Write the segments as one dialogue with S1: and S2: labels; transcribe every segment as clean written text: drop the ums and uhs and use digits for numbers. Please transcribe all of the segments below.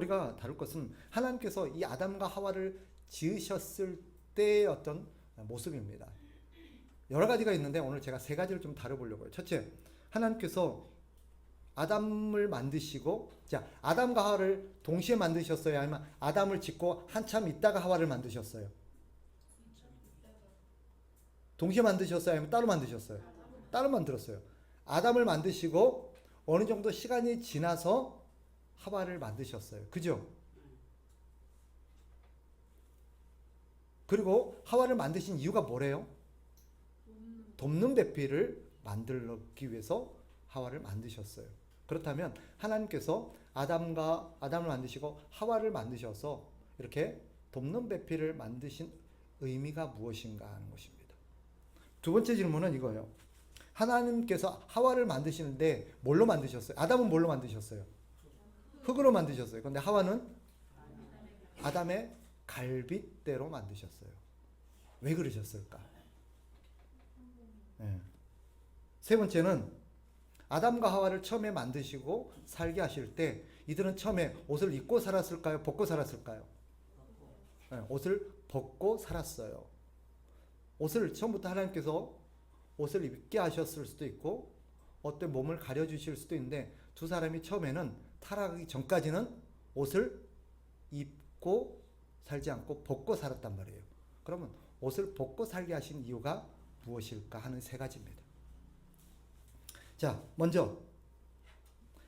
S1: 우리가 다룰 것은 하나님께서 이 아담과 하와를 지으셨을 때의 어떤 모습입니다. 여러 가지가 있는데 오늘 제가 세 가지를 좀 다뤄보려고요. 첫째, 하나님께서 아담을 만드시고, 자, 아담과 하와를 동시에 만드셨어요? 아니면 아담을 짓고 한참 있다가 하와를 만드셨어요? 동시에 만드셨어요? 아니면 따로 만드셨어요? 따로 만들었어요. 아담을 만드시고 어느 정도 시간이 지나서 하와를 만드셨어요. 그죠? 그리고 하와를 만드신 이유가 뭐래요? 돕는 배필을 만들기 위해서 하와를 만드셨어요. 그렇다면 하나님께서 아담을 만드시고 하와를 만드셔서 이렇게 돕는 배필을 만드신 의미가 무엇인가 하는 것입니다. 두 번째 질문은 이거예요. 하나님께서 하와를 만드시는데 뭘로 만드셨어요? 아담은 뭘로 만드셨어요? 흙으로 만드셨어요. 그런데 하와는 아담의 갈빗대로 만드셨어요. 왜 그러셨을까? 네. 세 번째는 아담과 하와를 처음에 만드시고 살게 하실 때 이들은 처음에 옷을 입고 살았을까요? 벗고 살았을까요? 네, 옷을 벗고 살았어요. 옷을 처음부터 하나님께서 옷을 입게 하셨을 수도 있고 어떤 몸을 가려주실 수도 있는데 두 사람이 처음에는 타락하기 전까지는 옷을 입고 살지 않고 벗고 살았단 말이에요. 그러면 옷을 벗고 살게 하신 이유가 무엇일까 하는 세 가지입니다. 자, 먼저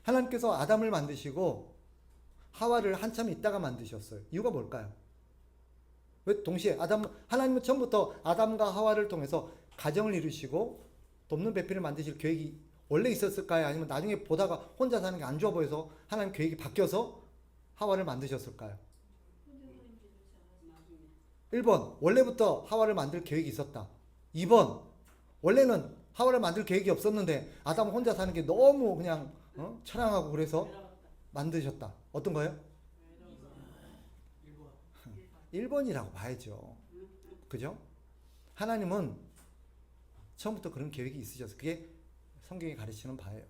S1: 하나님께서 아담을 만드시고 하와를 한참 있다가 만드셨어요. 이유가 뭘까요? 왜 동시에 하나님은 처음부터 아담과 하와를 통해서 가정을 이루시고 돕는 배필을 만드실 계획이 원래 있었을까요? 아니면 나중에 보다가 혼자 사는 게 안 좋아 보여서 하나님 계획이 바뀌어서 하와를 만드셨을까요? 1번 원래부터 하와를 만들 계획이 있었다. 2번 원래는 하와를 만들 계획이 없었는데 아담 혼자 사는 게 너무 그냥 처량하고 그래서 만드셨다. 어떤 거예요? 1번이라고 봐야죠. 그죠? 하나님은 처음부터 그런 계획이 있으셨어요. 그게 성경이 가르치는 바예요.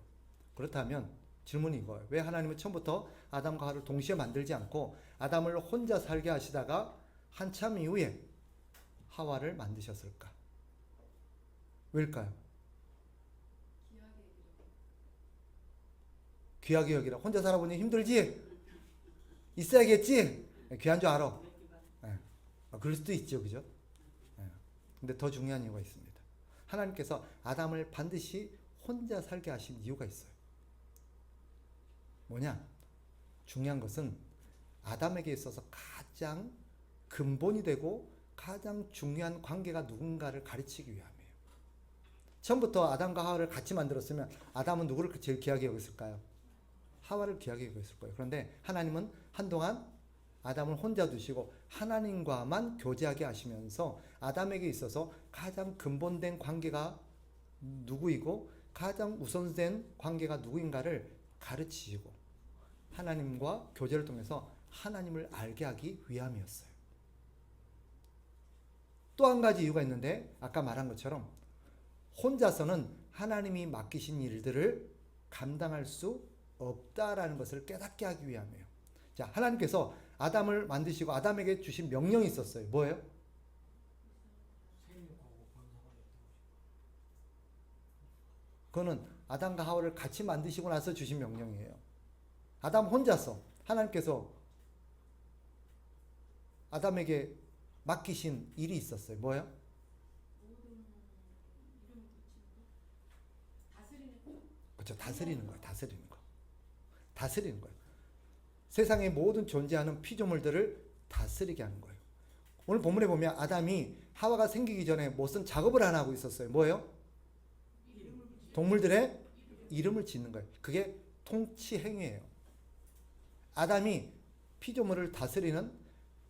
S1: 그렇다면 질문이 이거예요. 왜 하나님은 처음부터 아담과 하와를 동시에 만들지 않고 아담을 혼자 살게 하시다가 한참 이후에 하와를 만드셨을까? 왜일까요? 귀하게 여기라. 혼자 살아보니 힘들지? 있어야겠지? 귀한 줄 알아. 네. 그럴 수도 있죠. 그죠? 네. 근데 더 중요한 이유가 있습니다. 하나님께서 아담을 반드시 혼자 살게 하신 이유가 있어요. 뭐냐? 중요한 것은 아담에게 있어서 가장 근본이 되고 가장 중요한 관계가 누군가를 가르치기 위함이에요. 처음부터 아담과 하와를 같이 만들었으면 아담은 누구를 제일 귀하게 여겼을까요? 하와를 귀하게 여겼을 거예요. 그런데 하나님은 한동안 아담을 혼자 두시고 하나님과만 교제하게 하시면서 아담에게 있어서 가장 근본된 관계가 누구이고 가장 우선된 관계가 누구인가를 가르치시고 하나님과 교제를 통해서 하나님을 알게 하기 위함이었어요. 또 한 가지 이유가 있는데 아까 말한 것처럼 혼자서는 하나님이 맡기신 일들을 감당할 수 없다라는 것을 깨닫게 하기 위함이에요. 자, 하나님께서 아담을 만드시고 아담에게 주신 명령이 있었어요. 뭐예요? 그거는 아담과 하와를 같이 만드시고 나서 주신 명령이에요. 아담 혼자서 하나님께서 아담에게 맡기신 일이 있었어요. 뭐예요? 그렇죠. 다스리는 거예요. 다스리는 거. 다스리는 거예요. 세상의 모든 존재하는 피조물들을 다스리게 하는 거예요. 오늘 본문에 보면 아담이 하와가 생기기 전에 무슨 작업을 하나 하고 있었어요. 뭐예요? 동물들의 이름을 짓는 거예요. 그게 통치 행위예요. 아담이 피조물을 다스리는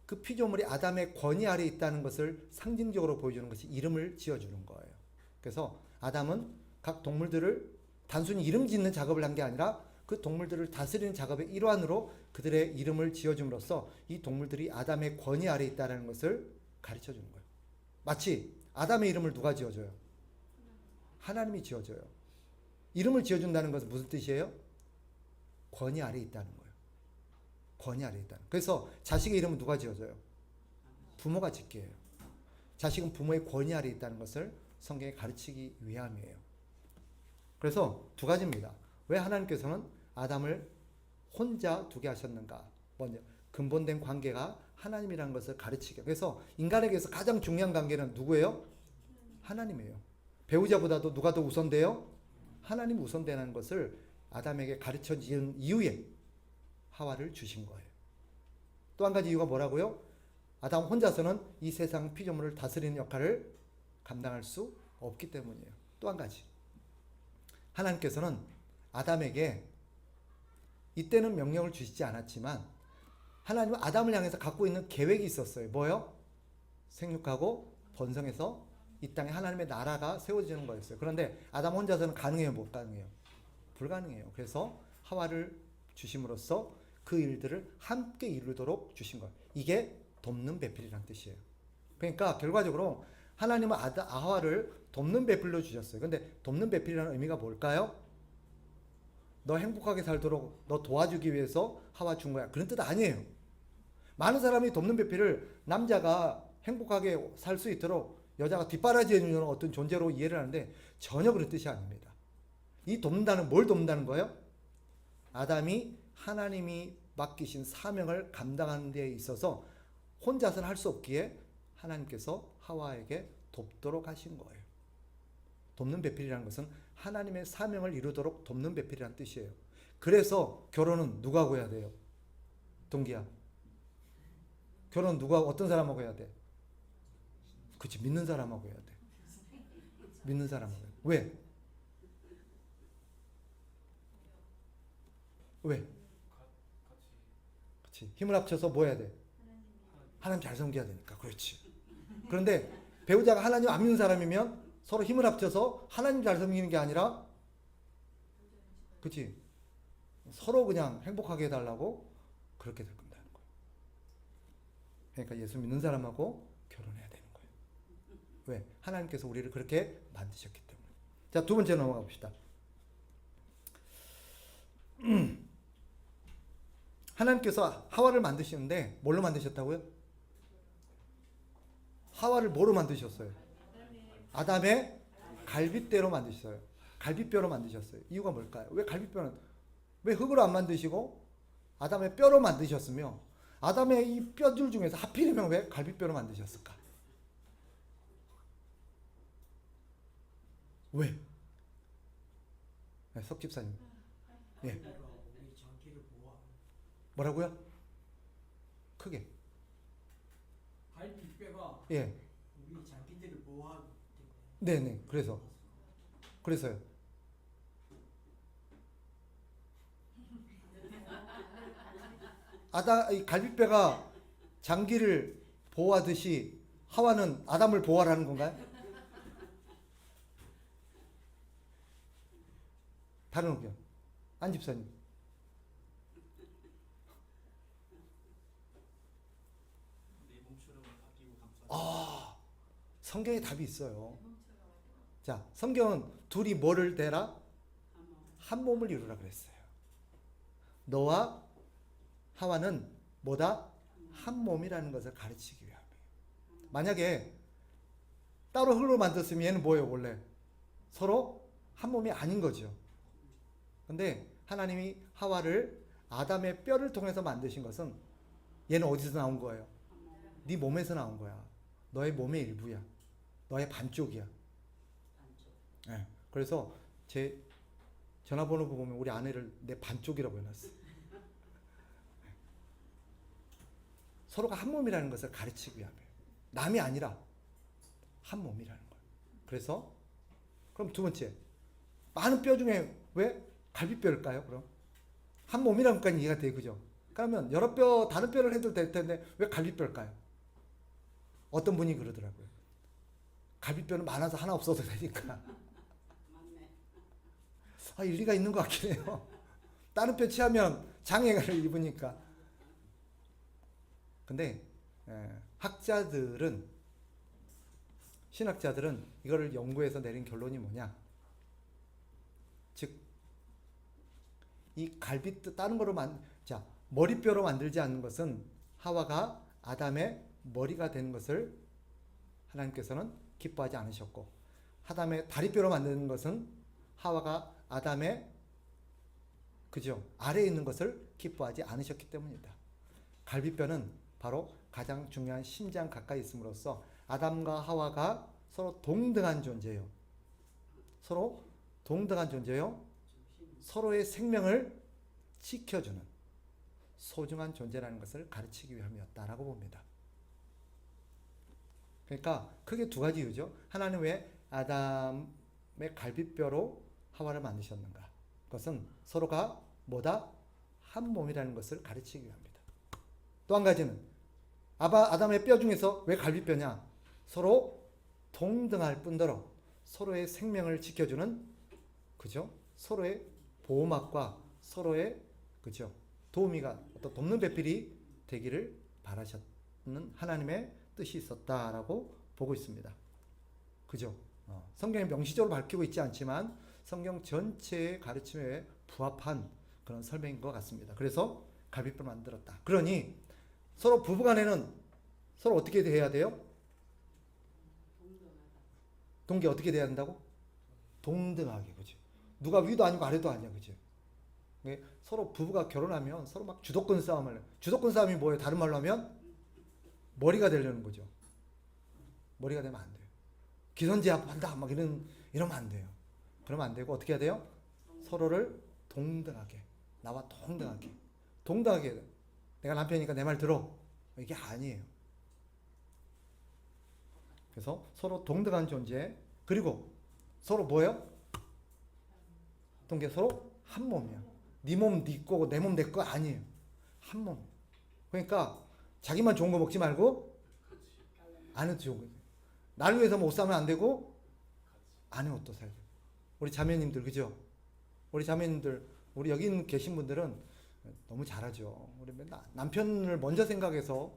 S1: 그 피조물이 아담의 권위 아래에 있다는 것을 상징적으로 보여주는 것이 이름을 지어주는 거예요. 그래서 아담은 각 동물들을 단순히 이름 짓는 작업을 한 게 아니라 그 동물들을 다스리는 작업의 일환으로 그들의 이름을 지어줌으로써 이 동물들이 아담의 권위 아래에 있다는 것을 가르쳐 주는 거예요. 마치 아담의 이름을 누가 지어줘요? 하나님이 지어줘요. 이름을 지어준다는 것은 무슨 뜻이에요? 권위 아래에 있다는 거예요. 권위 아래 있다. 그래서 자식의 이름은 누가 지어줘요? 부모가 짓게 해요. 자식은 부모의 권위 아래 있다는 것을 성경에 가르치기 위함이에요. 그래서 두 가지입니다. 왜 하나님께서는 아담을 혼자 두게 하셨는가? 먼저 근본된 관계가 하나님이라는 것을 가르치게. 그래서 인간에게서 가장 중요한 관계는 누구예요? 하나님이에요. 배우자보다도 누가 더 우선돼요? 하나님이 우선되는 것을 아담에게 가르쳐 준 이후에 하와를 주신 거예요. 또 한 가지 이유가 뭐라고요? 아담 혼자서는 이 세상 피조물을 다스리는 역할을 감당할 수 없기 때문이에요. 또 한 가지. 하나님께서는 아담에게 이때는 명령을 주시지 않았지만 하나님은 아담을 향해서 갖고 있는 계획이 있었어요. 뭐요? 생육하고 번성해서 이 땅에 하나님의 나라가 세워지는 거였어요. 그런데 아담 혼자서는 가능해요? 못 가능해요? 불가능해요. 그래서 하와를 주심으로써 그 일들을 함께 이루도록 주신 거예요. 이게 돕는 배필이라는 뜻이에요. 그러니까 결과적으로 하나님은 하와를 돕는 배필로 주셨어요. 근데 돕는 배필이라는 의미가 뭘까요? 너 행복하게 살도록 너 도와주기 위해서 하와 준 거야. 그런 뜻 아니에요. 많은 사람이 돕는 배필을 남자가 행복하게 살 수 있도록 여자가 뒷바라지 해주는 어떤 존재로 이해를 하는데 전혀 그런 뜻이 아닙니다. 이 돕는다는 뭘 돕는다는 거예요? 아담이 하나님이 맡기신 사명을 감당하는 데 있어서 혼자서는 할 수 없기에 하나님께서 하와에게 돕도록 하신 거예요. 돕는 배필이라는 것은 하나님의 사명을 이루도록 돕는 배필이라는 뜻이에요. 그래서 결혼은 누가 하고 해야 돼요? 동기야. 결혼은 누가 어떤 사람하고 해야 돼? 그치, 믿는 사람하고 해야 돼. 믿는 사람하고. 왜? 왜? 그치. 힘을 합쳐서 뭐 해야 돼? 하나님 잘 섬겨야 되니까. 그렇지. 그런데 배우자가 하나님 안 믿는 사람이면 서로 힘을 합쳐서 하나님 잘 섬기는 게 아니라, 그치? 서로 그냥 행복하게 해달라고 그렇게 될 건다는 거예요. 그러니까 예수 믿는 사람하고 결혼해야 되는 거예요. 왜? 하나님께서 우리를 그렇게 만드셨기 때문에. 자, 두 번째 넘어가 봅시다. 하나님께서 하와를 만드시는데 뭘로 만드셨다고요? 하와를 뭐로 만드셨어요? 아담의 갈빗대로 만드셨어요. 갈빗뼈로 만드셨어요. 이유가 뭘까요? 왜 갈빗뼈는, 왜 흙으로 안 만드시고 아담의 뼈로 만드셨으며 아담의 이 뼈줄 중에서 하필이면 왜 갈빗뼈로 만드셨을까? 왜? 네, 석 집사님. 예. 뭐라고요? 크게.
S2: 갈비뼈가
S1: 예.
S2: 우리 장기들을 보호하기
S1: 네네.
S2: 때문에.
S1: 그래서요. 이 갈비뼈가 장기를 보호하듯이 하와는 아담을 보호하라는 건가요? 다른 의견. 안 집사님. 성경에 답이 있어요. 자, 성경은 둘이 뭐를 대라? 한 몸을 이루라 그랬어요. 너와 하와는 뭐다? 한 몸이라는 것을 가르치기 위함이에요. 만약에 따로 흙으로 만들었으면 얘는 뭐예요, 원래? 서로 한 몸이 아닌 거죠. 근데 하나님이 하와를 아담의 뼈를 통해서 만드신 것은 얘는 어디서 나온 거예요? 네 몸에서 나온 거야. 너의 몸의 일부야. 너의 반쪽이야. 네. 그래서 제 전화번호 보면 우리 아내를 내 반쪽이라고 해놨어. 서로가 한 몸이라는 것을 가르치기 위함이에요. 남이 아니라 한 몸이라는 거예요. 그래서 그럼 두 번째, 많은 뼈 중에 왜 갈비뼈일까요? 그럼 한 몸이라는 것까지 이해가 돼, 그죠? 그러면 여러 뼈, 다른 뼈를 해도 될 텐데 왜 갈비뼈일까요? 어떤 분이 그러더라고요. 갈비뼈는 많아서 하나 없어도 되니까. 아, 일리가 있는 것 같긴 해요. 다른 뼈 취하면 장애를 입으니까. 근데 신학자들은 이거를 연구해서 내린 결론이 뭐냐? 즉, 이 갈비뼈 다른 거로 자, 머리뼈로 만들지 않는 것은 하와가 아담의 머리가 되는 것을 하나님께서는 기뻐하지 않으셨고, 아담의 다리뼈로 만드는 것은 하와가 아담의 그죠 아래에 있는 것을 기뻐하지 않으셨기 때문이다. 갈비뼈는 바로 가장 중요한 심장 가까이 있음으로써 아담과 하와가 서로 동등한 존재예요. 서로 동등한 존재요. 서로의 생명을 지켜주는 소중한 존재라는 것을 가르치기 위함이었다라고 봅니다. 그러니까 크게 두 가지 이유죠. 하나님 왜 아담의 갈비뼈로 하와를 만드셨는가? 그것은 서로가 뭐다? 한 몸이라는 것을 가르치기 위함입니다. 또 한 가지는 아담의 뼈 중에서 왜 갈비뼈냐? 서로 동등할 뿐더러 서로의 생명을 지켜주는 그죠? 서로의 보호막과 서로의 그죠? 도우미가 어떤 돕는 배필이 되기를 바라셨는 하나님의 뜻이 있었다라고 보고 있습니다. 그죠? 성경에 명시적으로 밝히고 있지 않지만 성경 전체의 가르침에 부합한 그런 설명인 것 같습니다. 그래서 갈비뼈를 만들었다. 그러니 서로 부부간에는 서로 어떻게 대해야 돼요? 동기 어떻게 돼야 된다고? 동등하게, 그죠? 누가 위도 아니고 아래도 아니야, 그죠? 서로 부부가 결혼하면 서로 막 주도권 싸움을, 주도권 싸움이 뭐예요? 다른 말로 하면 머리가 되려는 거죠. 머리가 되면 안 돼요. 기선제압한다 막 이러면 안 돼요. 그러면 안 되고 어떻게 해야 돼요? 서로를 동등하게, 나와 동등하게 내가 남편이니까 내 말 들어, 이게 아니에요. 그래서 서로 동등한 존재, 그리고 서로 뭐예요? 동계 서로 한 몸이야. 네 몸 네 거고 내 몸 내 거 아니에요. 한 몸. 그러니까 자기만 좋은 거 먹지 말고 아내도 좋은 거. 나를 위해서 못 사면 안 되고 아내 옷도 사야 돼. 우리 자매님들 그죠? 우리 자매님들, 우리 여기 계신 분들은 너무 잘하죠. 우리 맨날 남편을 먼저 생각해서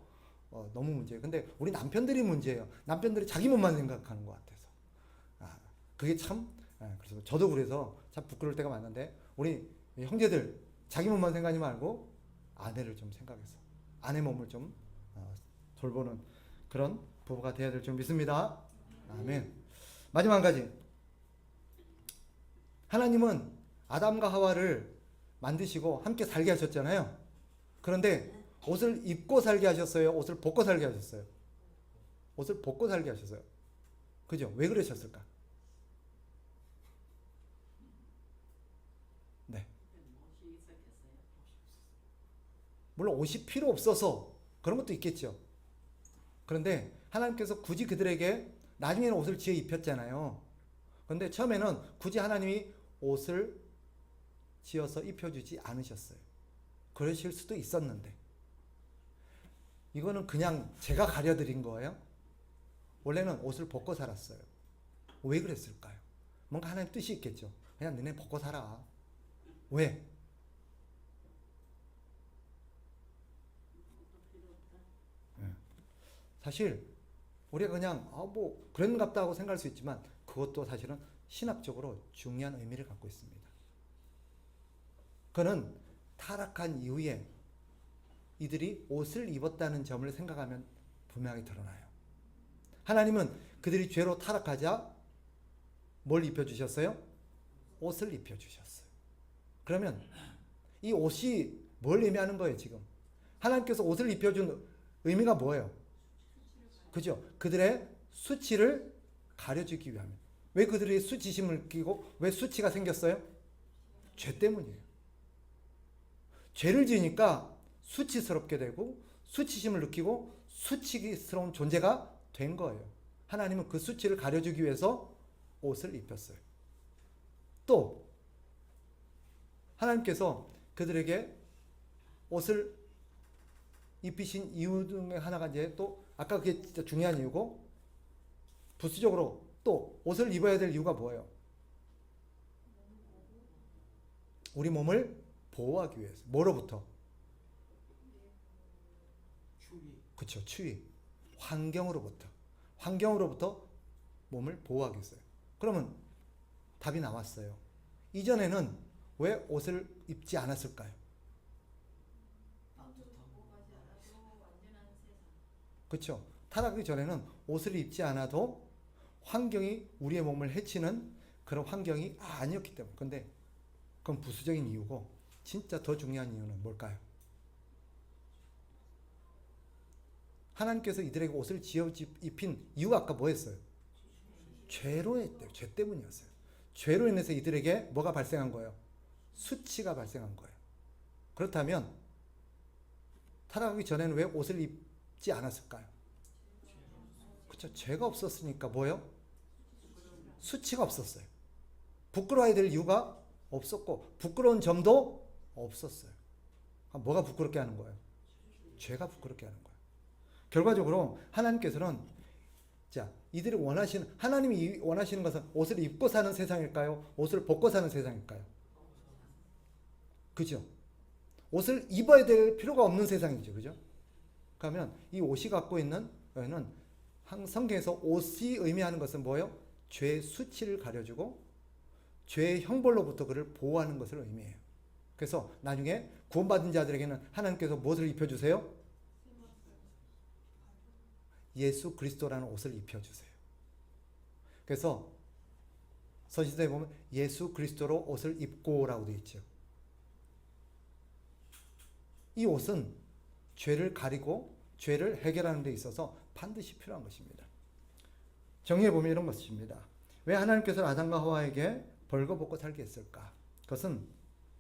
S1: 너무 문제예요. 근데 우리 남편들이 문제예요. 남편들이 자기 몸만 생각하는 것 같아서. 그게 참, 그래서 저도 그래서 참 부끄러울 때가 많은데, 우리 형제들 자기 몸만 생각하지 말고 아내를 좀 생각해서 아내 몸을 좀 돌보는 그런 부부가 되어야 될 줄 믿습니다. 아멘. 마지막 한 가지. 하나님은 아담과 하와를 만드시고 함께 살게 하셨잖아요. 그런데 옷을 입고 살게 하셨어요? 옷을 벗고 살게 하셨어요? 옷을 벗고 살게 하셨어요. 그죠? 왜 그러셨을까? 네. 물론 옷이 필요 없어서 그런 것도 있겠죠. 그런데 하나님께서 굳이 그들에게 나중에는 옷을 지어 입혔잖아요. 그런데 처음에는 굳이 하나님이 옷을 지어서 입혀주지 않으셨어요. 그러실 수도 있었는데 이거는 그냥 제가 가려드린 거예요. 원래는 옷을 벗고 살았어요. 왜 그랬을까요? 뭔가 하나님 뜻이 있겠죠. 그냥 너네 벗고 살아. 왜? 사실 우리가 그냥 뭐 그런갑다 하고 생각할 수 있지만 그것도 사실은 신학적으로 중요한 의미를 갖고 있습니다. 그는 타락한 이후에 이들이 옷을 입었다는 점을 생각하면 분명히 드러나요. 하나님은 그들이 죄로 타락하자 뭘 입혀주셨어요? 옷을 입혀주셨어요. 그러면 이 옷이 뭘 의미하는 거예요 지금? 하나님께서 옷을 입혀준 의미가 뭐예요? 그죠? 그들의 수치를 가려주기 위함. 왜 그들이 수치심을 끼고 왜 수치가 생겼어요? 죄 때문이에요. 죄를 지으니까 수치스럽게 되고 수치심을 느끼고 수치스러운 존재가 된 거예요. 하나님은 그 수치를 가려주기 위해서 옷을 입혔어요. 또 하나님께서 그들에게 옷을 입히신 이유 중에 하나가 이제 또 아까 그게 진짜 중요한 이유고, 부수적으로 또 옷을 입어야 될 이유가 뭐예요? 우리 몸을 보호하기 위해서. 뭐로부터?
S2: 추위.
S1: 그렇죠. 추위. 환경으로부터 몸을 보호하기 위해서요. 그러면 답이 나왔어요. 이전에는 왜 옷을 입지 않았을까요? 그렇죠? 타락하기 전에는 옷을 입지 않아도 환경이 우리의 몸을 해치는 그런 환경이 아니었기 때문에. 근데 그건 부수적인 이유고 진짜 더 중요한 이유는 뭘까요? 하나님께서 이들에게 옷을 지어 입힌 이유가 아까 뭐였어요? 죄로 했대요. 죄 때문이었어요. 죄로 인해서 이들에게 뭐가 발생한 거예요? 수치가 발생한 거예요. 그렇다면 타락하기 전에는 왜 옷을 입지 않았을까요? 그렇죠. 죄가 없었으니까 뭐예요? 수치가 없었어요. 부끄러워야 될 이유가 없었고 부끄러운 점도 없었어요. 뭐가 부끄럽게 하는 거예요? 죄가 부끄럽게 하는 거예요. 결과적으로 하나님께서는 자, 이들이 하나님이 원하시는 것은 옷을 입고 사는 세상일까요? 옷을 벗고 사는 세상일까요? 그죠? 옷을 입어야 될 필요가 없는 세상이죠. 그죠? 그러면 이 옷이 갖고 있는 여기는 성경에서 옷이 의미하는 것은 뭐예요? 죄의 수치를 가려주고 죄의 형벌로부터 그를 보호하는 것을 의미해요. 그래서 나중에 구원받은 자들에게는 하나님께서 무엇을 입혀주세요? 예수 그리스도라는 옷을 입혀주세요. 그래서 서신서에 보면 예수 그리스도로 옷을 입고라고 되어 있죠. 이 옷은 죄를 가리고 죄를 해결하는 데 있어서 반드시 필요한 것입니다. 정리해 보면 이런 것입니다. 왜 하나님께서 아담과 하와에게 벌거벗고 살게 했을까? 그것은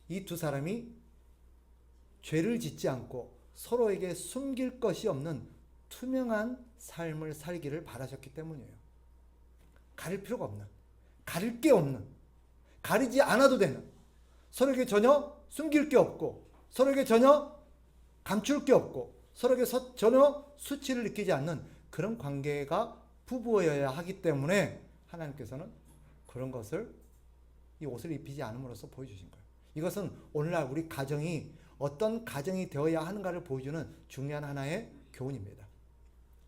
S1: 이 두 사람이 죄를 짓지 않고 서로에게 숨길 것이 없는 투명한 삶을 살기를 바라셨기 때문이에요. 가릴 필요가 없는, 가릴 게 없는, 가리지 않아도 되는, 서로에게 전혀 숨길 게 없고 서로에게 전혀 감출 게 없고 서로에게 전혀 수치를 느끼지 않는 그런 관계가 부부여야 하기 때문에 하나님께서는 그런 것을 이 옷을 입히지 않음으로써 보여주신 거예요. 이것은 오늘날 우리 가정이 어떤 가정이 되어야 하는가를 보여주는 중요한 하나의 교훈입니다.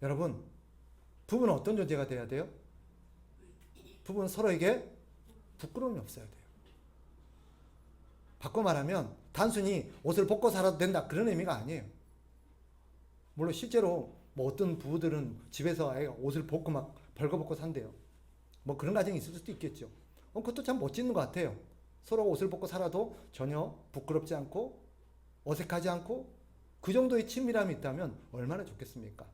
S1: 여러분, 부부는 어떤 존재가 돼야 돼요? 부부는 서로에게 부끄러움이 없어야 돼요. 바꿔 말하면 단순히 옷을 벗고 살아도 된다 그런 의미가 아니에요. 물론 실제로 뭐 어떤 부부들은 집에서 옷을 벗고 막 벌거벗고 산대요. 뭐 그런 가정이 있을 수도 있겠죠. 그것도 참 멋진 것 같아요. 서로 옷을 벗고 살아도 전혀 부끄럽지 않고 어색하지 않고 그 정도의 친밀함이 있다면 얼마나 좋겠습니까?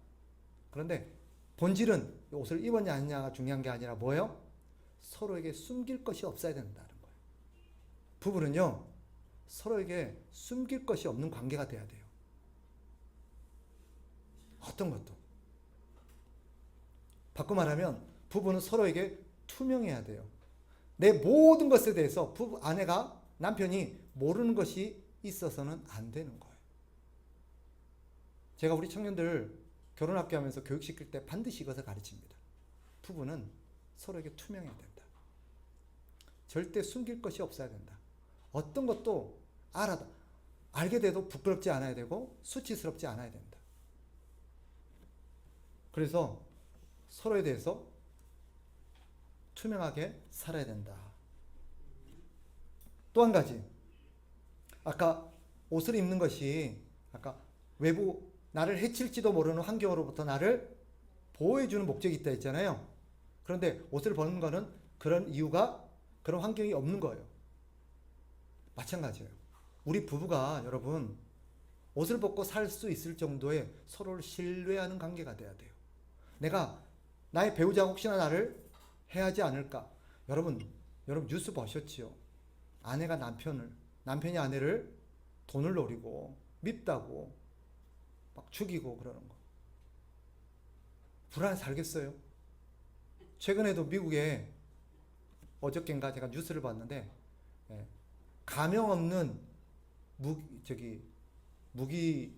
S1: 그런데 본질은 옷을 입었냐 안 했냐가 중요한 게 아니라 뭐예요? 서로에게 숨길 것이 없어야 된다는 거예요. 부부는요, 서로에게 숨길 것이 없는 관계가 돼야 돼요. 어떤 것도. 바꿔 말하면 부부는 서로에게 투명해야 돼요. 내 모든 것에 대해서 아내가, 남편이 모르는 것이 있어서는 안 되는 거예요. 제가 우리 청년들 결혼학교 하면서 교육시킬 때 반드시 이것을 가르칩니다. 부부는 서로에게 투명해야 된다. 절대 숨길 것이 없어야 된다. 어떤 것도 알게 돼도 부끄럽지 않아야 되고 수치스럽지 않아야 된다. 그래서 서로에 대해서 투명하게 살아야 된다. 또 한 가지, 아까 옷을 입는 것이 아까 외부 나를 해칠지도 모르는 환경으로부터 나를 보호해주는 목적이 있다 했잖아요. 그런데 옷을 벗는 거는 그런 이유가, 그런 환경이 없는 거예요. 마찬가지예요. 우리 부부가 여러분 옷을 벗고 살 수 있을 정도의 서로를 신뢰하는 관계가 돼야 돼요. 나의 배우자가 혹시나 나를 해하지 않을까? 여러분 뉴스 보셨지요? 아내가 남편이 아내를 돈을 노리고 밉다고 막 죽이고 그러는 거. 불안해 살겠어요? 최근에도 미국에 어저께인가 제가 뉴스를 봤는데 가명 없는 무기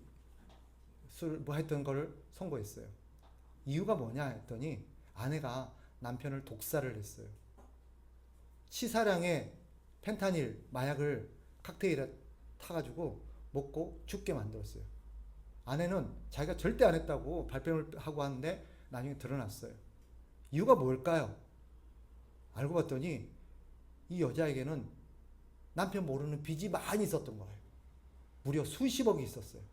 S1: 술 뭐 했던 거를 선고했어요. 이유가 뭐냐 했더니 아내가 남편을 독살을 했어요. 치사량의 펜타닐 마약을 칵테일에 타가지고 먹고 죽게 만들었어요. 아내는 자기가 절대 안 했다고 발뺌을 하고 하는데 나중에 드러났어요. 이유가 뭘까요? 알고 봤더니 이 여자에게는 남편 모르는 빚이 많이 있었던 거예요. 무려 수십억이 있었어요.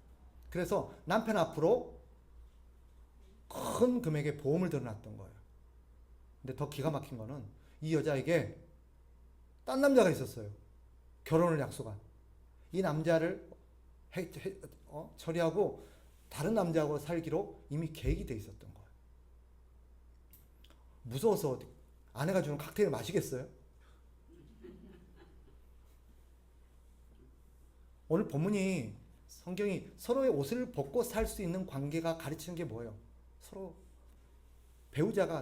S1: 그래서 남편 앞으로 큰 금액의 보험을 들어놨던 거예요. 근데 더 기가 막힌 거는 이 여자에게 딴 남자가 있었어요. 결혼을 약속한. 이 남자를 처리하고 다른 남자하고 살기로 이미 계획이 돼 있었던 거예요. 무서워서 아내가 주는 칵테일을 마시겠어요? 오늘 본문이 성경이 서로의 옷을 벗고 살 수 있는 관계가 가르치는 게 뭐예요? 서로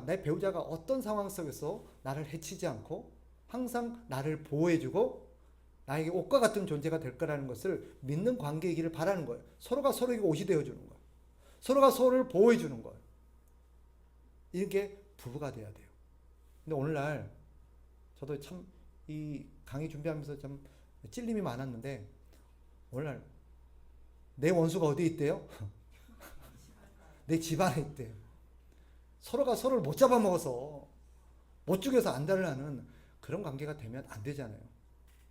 S1: 내 배우자가 어떤 상황 속에서 나를 해치지 않고 항상 나를 보호해주고 나에게 옷과 같은 존재가 될 거라는 것을 믿는 관계이기를 바라는 거예요. 서로가 서로에게 옷이 되어주는 거예요. 서로가 서로를 보호해주는 거예요. 이게 부부가 돼야 돼요. 근데 오늘날 저도 참 이 강의 준비하면서 좀 찔림이 많았는데 오늘날 내 원수가 어디 있대요? 내 집안에 있대요. 서로가 서로를 못 잡아먹어서 못 죽여서 안달을 하는 그런 관계가 되면 안 되잖아요.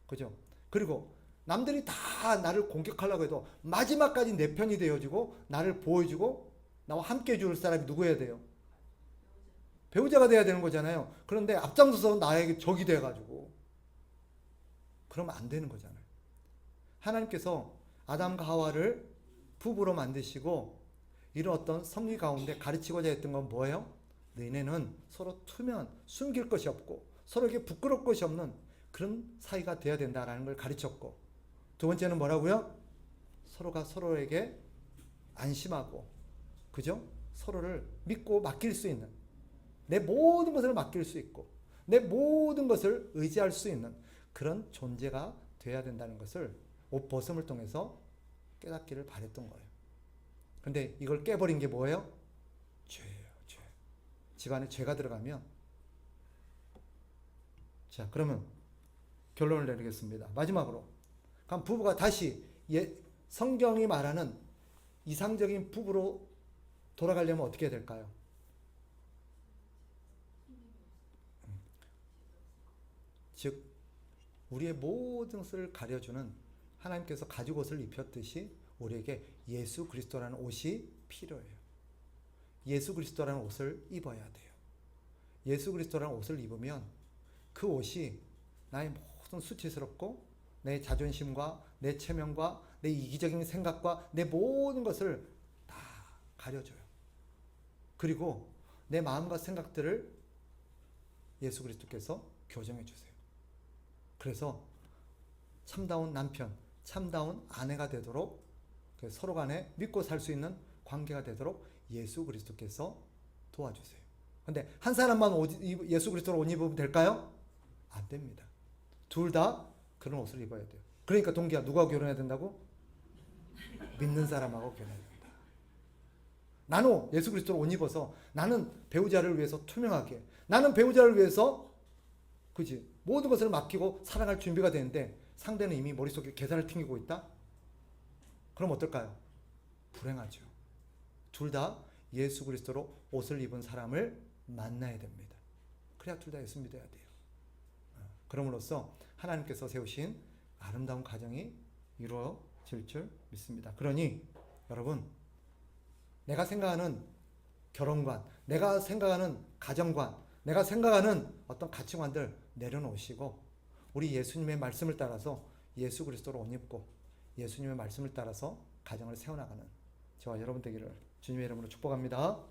S1: 그죠? 그리고 남들이 다 나를 공격하려고 해도 마지막까지 내 편이 되어주고 나를 보호해주고 나와 함께 해줄 사람이 누구여야 돼요? 배우자가 돼야 되는 거잖아요. 그런데 앞장서서 나에게 적이 돼가지고 그러면 안 되는 거잖아요. 하나님께서 아담과 하와를 부부로 만드시고 이런 어떤 섭리 가운데 가르치고자 했던 건 뭐예요? 너희는 서로 숨길 것이 없고 서로에게 부끄러울 것이 없는 그런 사이가 되어야 된다라는 걸 가르쳤고, 두 번째는 뭐라고요? 서로가 서로에게 안심하고, 그죠? 서로를 믿고 맡길 수 있는, 내 모든 것을 맡길 수 있고 내 모든 것을 의지할 수 있는 그런 존재가 되어야 된다는 것을 옷 벗음을 통해서 깨닫기를 바랬던 거예요. 근데 이걸 깨버린 게 뭐예요? 죄예요, 죄. 집안에 죄가 들어가면, 자, 그러면 결론을 내리겠습니다. 마지막으로, 그럼 부부가 다시 성경이 말하는 이상적인 부부로 돌아가려면 어떻게 해야 될까요? 즉, 우리의 모든 것을 가려주는 하나님께서 가죽 옷을 입혔듯이 우리에게 예수 그리스도라는 옷이 필요해요. 예수 그리스도라는 옷을 입어야 돼요. 예수 그리스도라는 옷을 입으면 그 옷이 나의 모든 수치스럽고 내 자존심과 내 체면과 내 이기적인 생각과 내 모든 것을 다 가려줘요. 그리고 내 마음과 생각들을 예수 그리스도께서 교정해 주세요. 그래서 참다운 남편, 참다운 아내가 되도록, 서로 간에 믿고 살 수 있는 관계가 되도록 예수 그리스도께서 도와주세요. 근데 한 사람만 예수 그리스도로 옷 입으면 될까요? 안 됩니다. 둘 다 그런 옷을 입어야 돼요. 그러니까 동기야, 누구하고 결혼해야 된다고? 믿는 사람하고 결혼해야 된다. 나는 예수 그리스도로 옷 입어서 나는 배우자를 위해서 투명하게, 나는 배우자를 위해서, 그지, 모든 것을 맡기고 살아갈 준비가 되는데 상대는 이미 머릿속에 계산을 튕기고 있다? 그럼 어떨까요? 불행하죠. 둘 다 예수 그리스도로 옷을 입은 사람을 만나야 됩니다. 그래야 둘 다 예수 믿어야 돼요. 그럼으로써 하나님께서 세우신 아름다운 가정이 이루어질 줄 믿습니다. 그러니 여러분, 내가 생각하는 결혼관, 내가 생각하는 가정관, 내가 생각하는 어떤 가치관들 내려놓으시고 우리 예수님의 말씀을 따라서 예수 그리스도로 옷 입고 예수님의 말씀을 따라서 가정을 세워나가는 저와 여러분 되기를 주님의 이름으로 축복합니다.